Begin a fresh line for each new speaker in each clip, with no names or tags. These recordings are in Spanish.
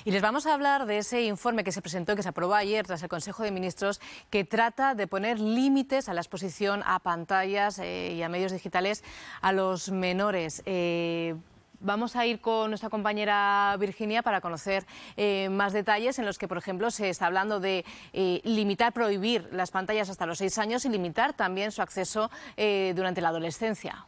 Y les vamos a hablar de ese informe que se presentó, que se aprobó ayer tras el Consejo de Ministros, que trata de poner límites a la exposición a pantallas y a medios digitales a los menores. Vamos a ir con nuestra compañera Virginia para conocer más detalles en los que, por ejemplo, se está hablando de limitar, prohibir las pantallas hasta los 6 años y limitar también su acceso durante la adolescencia.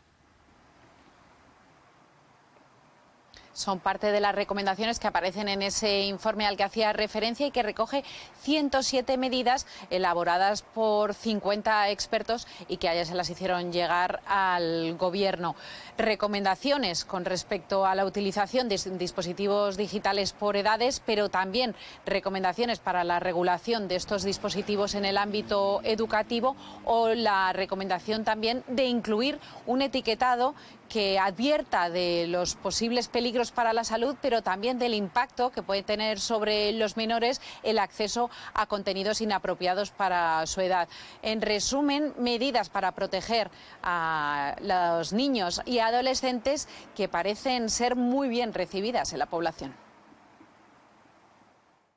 Son parte de las recomendaciones que aparecen en ese informe al que hacía referencia y que recoge 107 medidas elaboradas por 50 expertos y que ayer se las hicieron llegar al Gobierno. Recomendaciones con respecto a la utilización de dispositivos digitales por edades, pero también recomendaciones para la regulación de estos dispositivos en el ámbito educativo o la recomendación también de incluir un etiquetado que advierta de los posibles peligros para la salud, pero también del impacto que puede tener sobre los menores el acceso a contenidos inapropiados para su edad. En resumen, medidas para proteger a los niños y adolescentes que parecen ser muy bien recibidas en la población.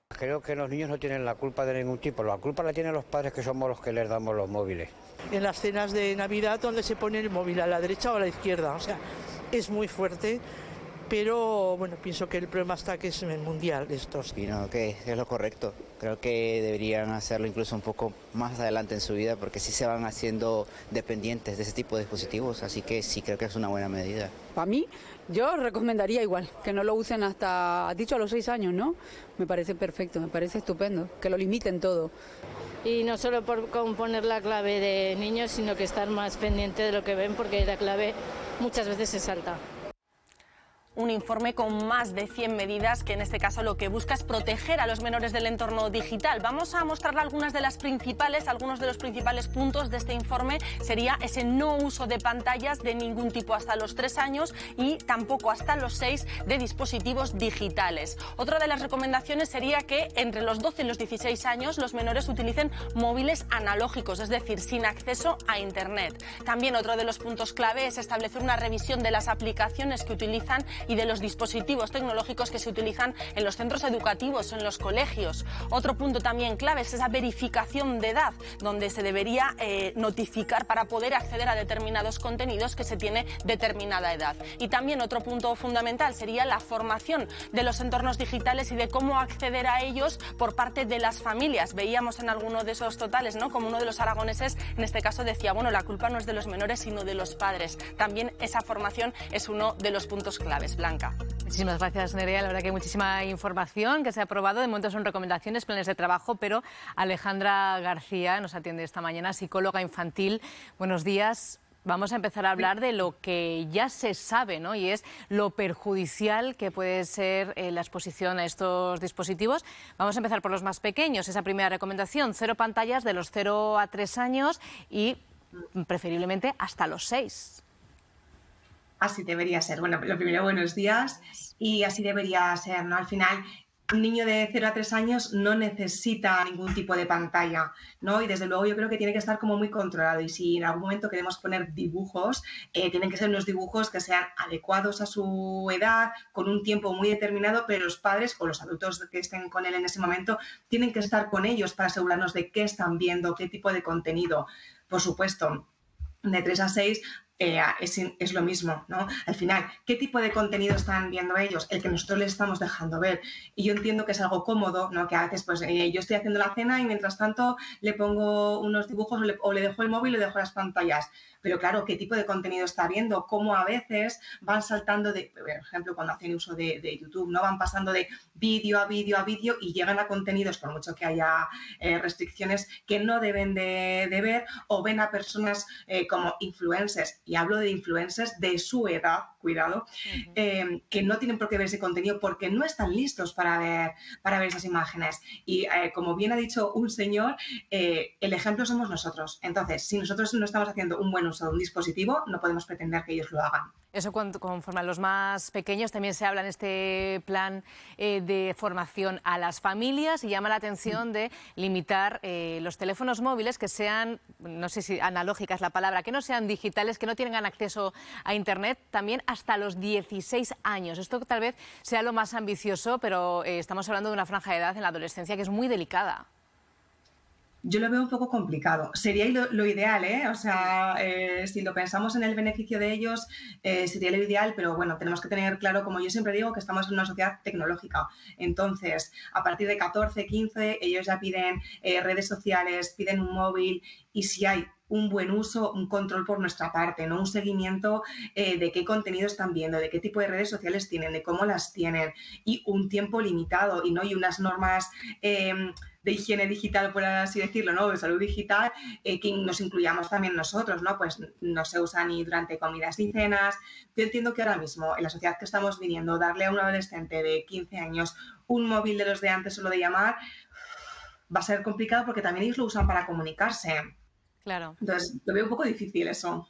Creo que los niños no tienen la culpa de ningún tipo, la culpa la tienen los padres, que somos los que les damos los móviles.
En las cenas de Navidad, donde se pone el móvil, a la derecha o a la izquierda, o sea, es muy fuerte, pero bueno, pienso que el problema está que es mundial estos.
Y no, que es lo correcto, creo que deberían hacerlo incluso un poco más adelante en su vida, porque sí se van haciendo dependientes de ese tipo de dispositivos, así que sí creo que es una buena medida.
Para mí, yo recomendaría igual, que no lo usen hasta, has dicho, a los 6 años, ¿no? Me parece perfecto, me parece estupendo, que lo limiten todo.
Y no solo por poner la clave de niños, sino que estar más pendiente de lo que ven, porque la clave muchas veces se salta.
Un informe con más de 100 medidas que en este caso lo que busca es proteger a los menores del entorno digital. Vamos a mostrarle algunos de los principales puntos de este informe. Sería ese no uso de pantallas de ningún tipo hasta los 3 años y tampoco hasta los 6 de dispositivos digitales. Otra de las recomendaciones sería que entre los 12 y los 16 años los menores utilicen móviles analógicos, es decir, sin acceso a Internet. También otro de los puntos clave es establecer una revisión de las aplicaciones que utilizan y de los dispositivos tecnológicos que se utilizan en los centros educativos, en los colegios. Otro punto también clave es esa verificación de edad, donde se debería notificar para poder acceder a determinados contenidos que se tiene determinada edad. Y también otro punto fundamental sería la formación de los entornos digitales y de cómo acceder a ellos por parte de las familias. Veíamos en alguno de esos totales, ¿no?, como uno de los aragoneses en este caso decía, bueno, la culpa no es de los menores sino de los padres. También esa formación es uno de los puntos claves. Blanca. Muchísimas gracias, Nerea. La verdad que hay muchísima información que se ha aprobado. De momento son recomendaciones, planes de trabajo, pero Alejandra García nos atiende esta mañana, psicóloga infantil. Buenos días. Vamos a empezar a hablar de lo que ya se sabe, ¿no? Y es lo perjudicial que puede ser la exposición a estos dispositivos. Vamos a empezar por los más pequeños. Esa primera recomendación, 0 pantallas de los 0 a 3 años y preferiblemente hasta los 6.
Así debería ser. Bueno, lo primero, buenos días. Y así debería ser, ¿no? Al final, un niño de 0 a 3 años no necesita ningún tipo de pantalla, ¿no? Y desde luego yo creo que tiene que estar como muy controlado. Y si en algún momento queremos poner dibujos, tienen que ser unos dibujos que sean adecuados a su edad, con un tiempo muy determinado, pero los padres o los adultos que estén con él en ese momento tienen que estar con ellos para asegurarnos de qué están viendo, qué tipo de contenido. Por supuesto, de 3 a 6... es lo mismo, ¿no? Al final, ¿qué tipo de contenido están viendo ellos? El que nosotros les estamos dejando ver. Y yo entiendo que es algo cómodo, ¿no? Que a veces pues yo estoy haciendo la cena y mientras tanto le pongo unos dibujos o le dejo el móvil o le dejo las pantallas. Pero claro, ¿qué tipo de contenido está viendo? Cómo a veces van saltando de, por ejemplo, cuando hacen uso de YouTube, ¿no? Van pasando de vídeo a vídeo a vídeo y llegan a contenidos, por mucho que haya restricciones, que no deben de ver, o ven a personas como influencers. Y hablo de influencers de su edad, cuidado, que no tienen por qué ver ese contenido porque no están listos para ver esas imágenes. Y como bien ha dicho un señor, el ejemplo somos nosotros. Entonces, si nosotros no estamos haciendo un buen uso de un dispositivo, no podemos pretender que ellos lo hagan.
Eso conforme a los más pequeños también se habla en este plan de formación a las familias y llama la atención de limitar los teléfonos móviles que sean, no sé si analógica es la palabra, que no sean digitales, que no tengan acceso a Internet, también hasta los 16 años. Esto tal vez sea lo más ambicioso, pero estamos hablando de una franja de edad en la adolescencia que es muy delicada.
Yo lo veo un poco complicado. Sería lo ideal, ¿eh? O sea, si lo pensamos en el beneficio de ellos, sería lo ideal, pero bueno, tenemos que tener claro, como yo siempre digo, que estamos en una sociedad tecnológica. Entonces, a partir de 14, 15, ellos ya piden redes sociales, piden un móvil, y si hay un buen uso, un control por nuestra parte, ¿no? Un seguimiento de qué contenido están viendo, de qué tipo de redes sociales tienen, de cómo las tienen, y un tiempo limitado, y unas normas de higiene digital, por así decirlo, ¿no? De salud digital, que nos incluyamos también nosotros, ¿no? Pues no se usa ni durante comidas ni cenas. Yo entiendo que ahora mismo, en la sociedad que estamos viviendo, darle a un adolescente de 15 años un móvil de los de antes solo de llamar, va a ser complicado porque también ellos lo usan para comunicarse.
Claro.
Entonces, lo veo un poco difícil eso.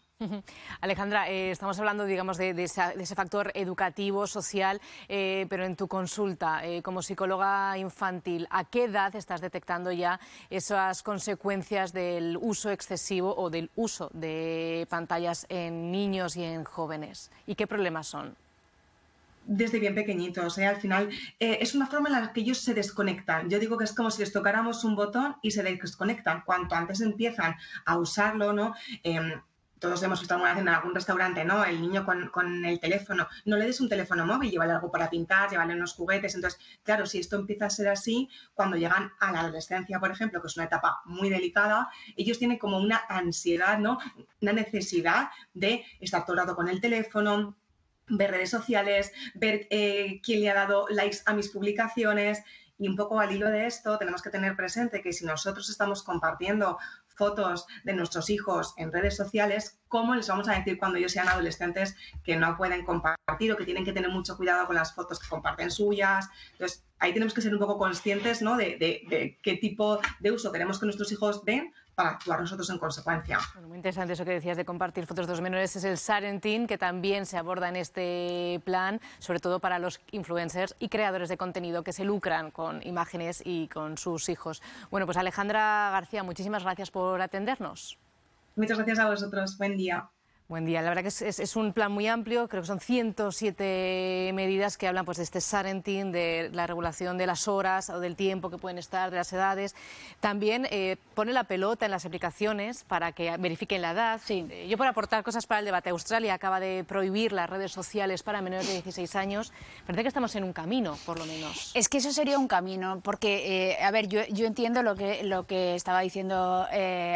Alejandra, estamos hablando, digamos, de ese factor educativo, social, pero en tu consulta, como psicóloga infantil, ¿a qué edad estás detectando ya esas consecuencias del uso excesivo o del uso de pantallas en niños y en jóvenes? ¿Y qué problemas son?
Desde bien pequeñitos, al final es una forma en la que ellos se desconectan. Yo digo que es como si les tocáramos un botón y se desconectan. Cuanto antes empiezan a usarlo, ¿no? Todos hemos visto alguna vez en algún restaurante, ¿no? El niño con el teléfono. No le des un teléfono móvil, llévale algo para pintar, llévale unos juguetes. Entonces, claro, si esto empieza a ser así, cuando llegan a la adolescencia, por ejemplo, que es una etapa muy delicada, ellos tienen como una ansiedad, ¿no? Una necesidad de estar todo el rato con el teléfono, ver redes sociales, ver quién le ha dado likes a mis publicaciones. Y un poco al hilo de esto tenemos que tener presente que si nosotros estamos compartiendo fotos de nuestros hijos en redes sociales, ¿cómo les vamos a decir cuando ellos sean adolescentes que no pueden compartir o que tienen que tener mucho cuidado con las fotos que comparten suyas? Entonces, ahí tenemos que ser un poco conscientes, ¿no? de qué tipo de uso queremos que nuestros hijos den para actuar nosotros en consecuencia.
Bueno, muy interesante eso que decías de compartir fotos de los menores. Es el Sarentin, que también se aborda en este plan, sobre todo para los influencers y creadores de contenido que se lucran con imágenes y con sus hijos. Bueno, pues Alejandra García, muchísimas gracias por atendernos.
Muchas gracias a vosotros. Buen día.
Buen día. La verdad que es un plan muy amplio, creo que son 107 medidas que hablan pues, de este Sarentin, de la regulación de las horas o del tiempo que pueden estar, de las edades. También pone la pelota en las aplicaciones para que verifiquen la edad.
Sí.
Yo por aportar cosas para el debate, Australia acaba de prohibir las redes sociales para menores de 16 años. Parece que estamos en un camino, por lo menos.
Es que eso sería un camino, porque, a ver, yo entiendo lo que estaba diciendo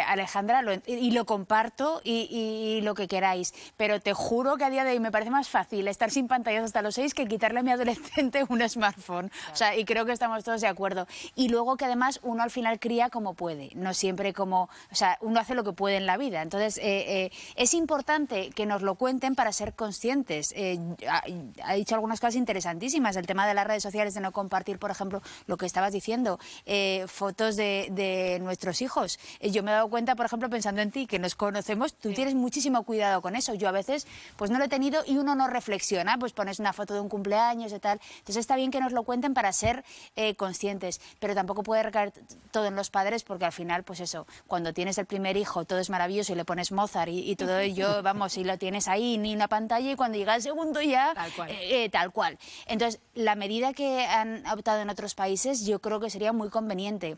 Alejandra y lo comparto y lo que queráis, pero te juro que a día de hoy me parece más fácil estar sin pantallas hasta los 6 que quitarle a mi adolescente un smartphone. Claro. O sea, y creo que estamos todos de acuerdo. Y luego que además uno al final cría como puede, no siempre como... O sea, uno hace lo que puede en la vida. Entonces, es importante que nos lo cuenten para ser conscientes. Ha dicho algunas cosas interesantísimas. El tema de las redes sociales, de no compartir, por ejemplo, lo que estabas diciendo, fotos de nuestros hijos. Yo me he dado cuenta, por ejemplo, pensando en ti, que nos conocemos, tú tienes muchísimo cuidado con eso. Yo a veces pues no lo he tenido y uno no reflexiona, pues pones una foto de un cumpleaños y tal. Entonces está bien que nos lo cuenten para ser conscientes, pero tampoco puede recaer todo en los padres, porque al final, pues eso, cuando tienes el primer hijo todo es maravilloso y le pones Mozart y todo ello, vamos, y lo tienes ahí ni una pantalla, y cuando llega el segundo ya tal cual. Entonces la medida que han adoptado en otros países yo creo que sería muy conveniente.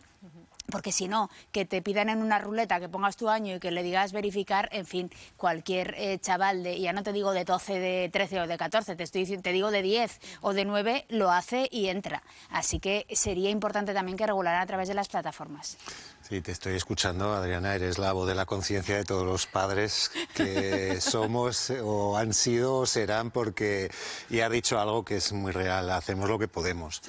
Porque si no, que te pidan en una ruleta que pongas tu año y que le digas verificar, en fin, cualquier chaval, ya no te digo de 12, de 13 o de 14, te digo de 10 o de 9, lo hace y entra. Así que sería importante también que regularan a través de las plataformas.
Sí, te estoy escuchando, Adriana, eres la voz de la conciencia de todos los padres que somos o han sido o serán, porque ya ha dicho algo que es muy real, hacemos lo que podemos.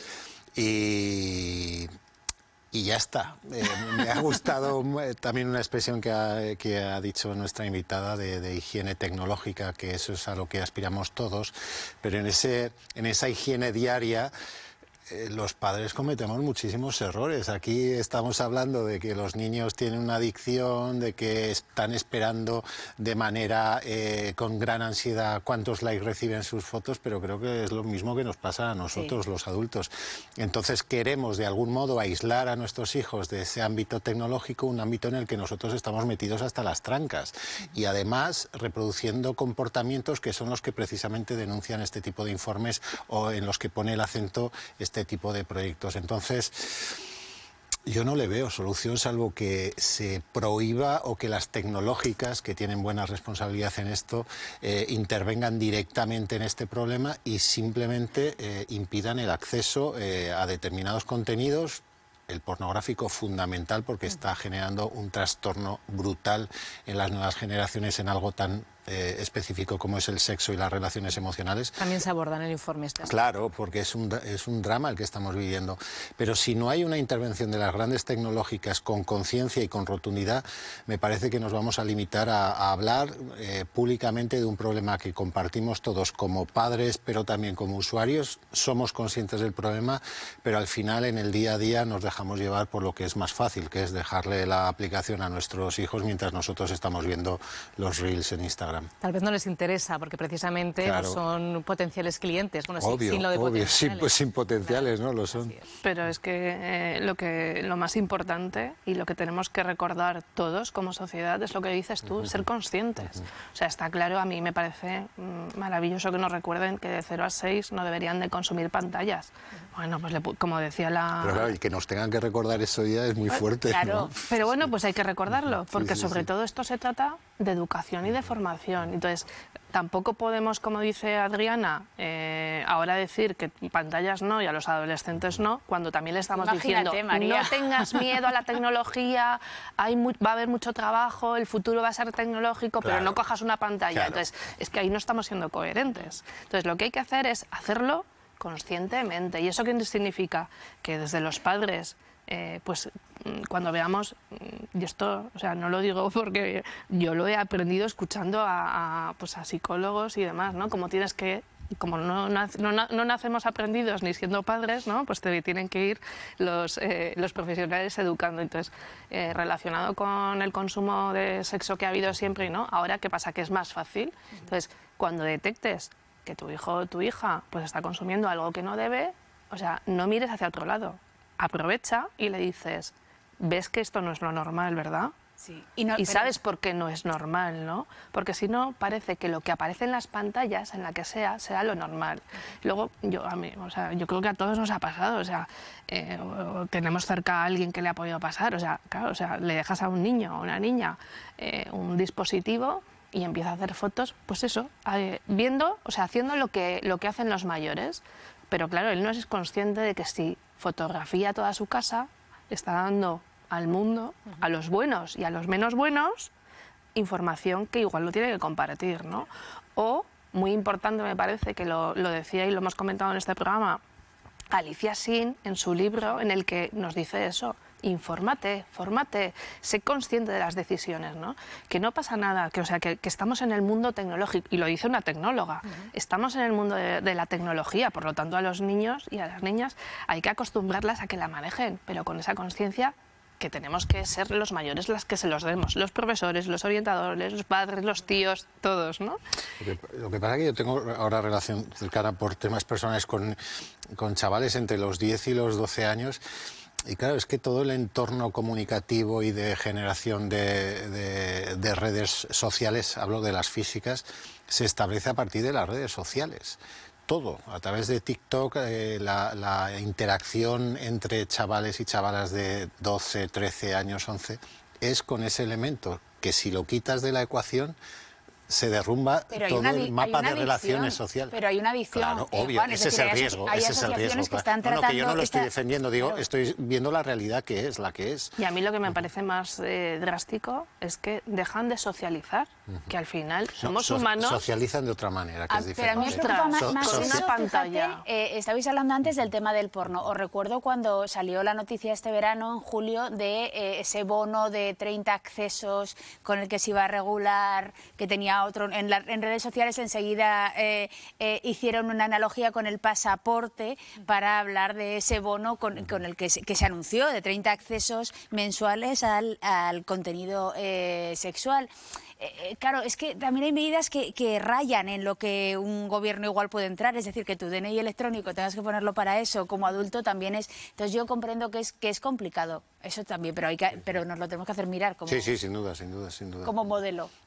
Y ya está. Me ha gustado también una expresión que ha dicho nuestra invitada de higiene tecnológica, que eso es a lo que aspiramos todos, pero en esa higiene diaria los padres cometemos muchísimos errores. Aquí estamos hablando de que los niños tienen una adicción, de que están esperando de manera con gran ansiedad cuántos likes reciben sus fotos, pero creo que es lo mismo que nos pasa a nosotros, los adultos. Entonces queremos de algún modo aislar a nuestros hijos de ese ámbito tecnológico, un ámbito en el que nosotros estamos metidos hasta las trancas y además reproduciendo comportamientos que son los que precisamente denuncian este tipo de informes o en los que pone el acento este tipo de proyectos. Entonces, yo no le veo solución salvo que se prohíba o que las tecnológicas, que tienen buena responsabilidad en esto, intervengan directamente en este problema y simplemente impidan el acceso a determinados contenidos. El pornográfico fundamental porque está generando un trastorno brutal en las nuevas generaciones en algo tan específico como es el sexo y las relaciones emocionales.
También se abordan en el informe.
Claro, porque es un drama el que estamos viviendo. Pero si no hay una intervención de las grandes tecnológicas con conciencia y con rotundidad, me parece que nos vamos a limitar a hablar públicamente de un problema que compartimos todos como padres, pero también como usuarios. Somos conscientes del problema, pero al final en el día a día nos dejamos llevar por lo que es más fácil, que es dejarle la aplicación a nuestros hijos mientras nosotros estamos viendo los reels en Instagram.
Tal vez no les interesa, porque precisamente
claro,
son potenciales clientes. Bueno,
obvio,
sin lo de
obvio,
potenciales.
sin potenciales, claro, ¿no? Lo son.
Pero es que lo más importante y lo que tenemos que recordar todos como sociedad es lo que dices tú, ser conscientes. O sea, está claro, a mí me parece maravilloso que nos recuerden que de 0 a 6 no deberían de consumir pantallas. Bueno, pues como decía la...
Pero claro, y que nos tengan que recordar eso ya es muy fuerte.
Claro,
¿no?
pero bueno, pues hay que recordarlo, porque
sí,
sobre todo esto se trata de educación y de formación. Entonces, tampoco podemos, como dice Adriana, ahora decir que pantallas no y a los adolescentes no, cuando también le estamos diciendo,
María,
no tengas miedo a la tecnología, va a haber mucho trabajo, el futuro va a ser tecnológico, pero no cojas una pantalla. Entonces, es que ahí no estamos siendo coherentes. Entonces, lo que hay que hacer es hacerlo conscientemente. ¿Y eso qué significa? Que desde los padres, pues cuando veamos, y esto, o sea, no lo digo porque yo lo he aprendido escuchando a psicólogos y demás, ¿no? Como tienes que, como no nacemos aprendidos ni siendo padres, ¿no? Pues te tienen que ir los profesionales educando. Entonces, relacionado con el consumo de sexo que ha habido siempre, ¿no? Ahora, ¿qué pasa? Que es más fácil. Entonces, cuando detectes que tu hijo o tu hija pues está consumiendo algo que no debe, o sea, no mires hacia otro lado. Aprovecha y le dices, ves que esto no es lo normal, ¿verdad?
Sí.
Y sabes por qué no es normal, ¿no? Porque si no, parece que lo que aparece en las pantallas, en la que sea, será lo normal. Luego, yo creo que a todos nos ha pasado, o sea, tenemos cerca a alguien que le ha podido pasar, o sea, claro, o sea, le dejas a un niño o una niña un dispositivo y empieza a hacer fotos, pues eso, viendo, o sea, haciendo lo que hacen los mayores. Pero claro, él no es consciente de que si fotografía toda su casa, está dando al mundo, a los buenos y a los menos buenos, información que igual lo tiene que compartir, ¿no? O, muy importante me parece, que lo decía y lo hemos comentado en este programa, Alicia Sin, en su libro, en el que nos dice eso. Infórmate, fórmate, sé consciente de las decisiones, ¿no? Que no pasa nada, que estamos en el mundo tecnológico, y lo dice una tecnóloga, estamos en el mundo de la tecnología, por lo tanto a los niños y a las niñas hay que acostumbrarlas a que la manejen, pero con esa conciencia que tenemos que ser los mayores las que se los demos, los profesores, los orientadores, los padres, los tíos, todos, ¿no?
Lo que pasa es que yo tengo ahora relación cercana por temas personales con chavales entre los 10 y los 12 años. Y claro, es que todo el entorno comunicativo y de generación de redes sociales, hablo de las físicas, se establece a partir de las redes sociales. Todo, a través de TikTok, la interacción entre chavales y chavalas de 12, 13 años, 11, es con ese elemento que si lo quitas de la ecuación, se derrumba todo el mapa de relaciones sociales.
Pero hay una adicción.
Claro, obvio, ese es el riesgo. Ese es el riesgo.
Que están tratando,
que yo no lo estoy defendiendo, digo, estoy viendo la realidad que es, la que es.
Y a mí lo que me parece más drástico es que dejan de socializar. que al final
No,
somos humanos.
Socializan de otra manera, que es
Pero a mí
diferente.
os preocupa más
Con
eso,
una pantalla.
fíjate, estabais hablando antes del tema del porno. Os recuerdo cuando salió la noticia este verano, en julio, de ese bono de 30 accesos con el que se iba a regular, que tenía otro... En redes sociales enseguida hicieron una analogía con el pasaporte para hablar de ese bono con el que se anunció, de 30 accesos mensuales al contenido sexual. Claro, es que también hay medidas que rayan en lo que un gobierno igual puede entrar, es decir, que tu DNI electrónico tengas que ponerlo para eso, como adulto también es... Entonces yo comprendo que es complicado, eso también, pero nos lo tenemos que hacer mirar como,
Sí, sin duda.
como modelo.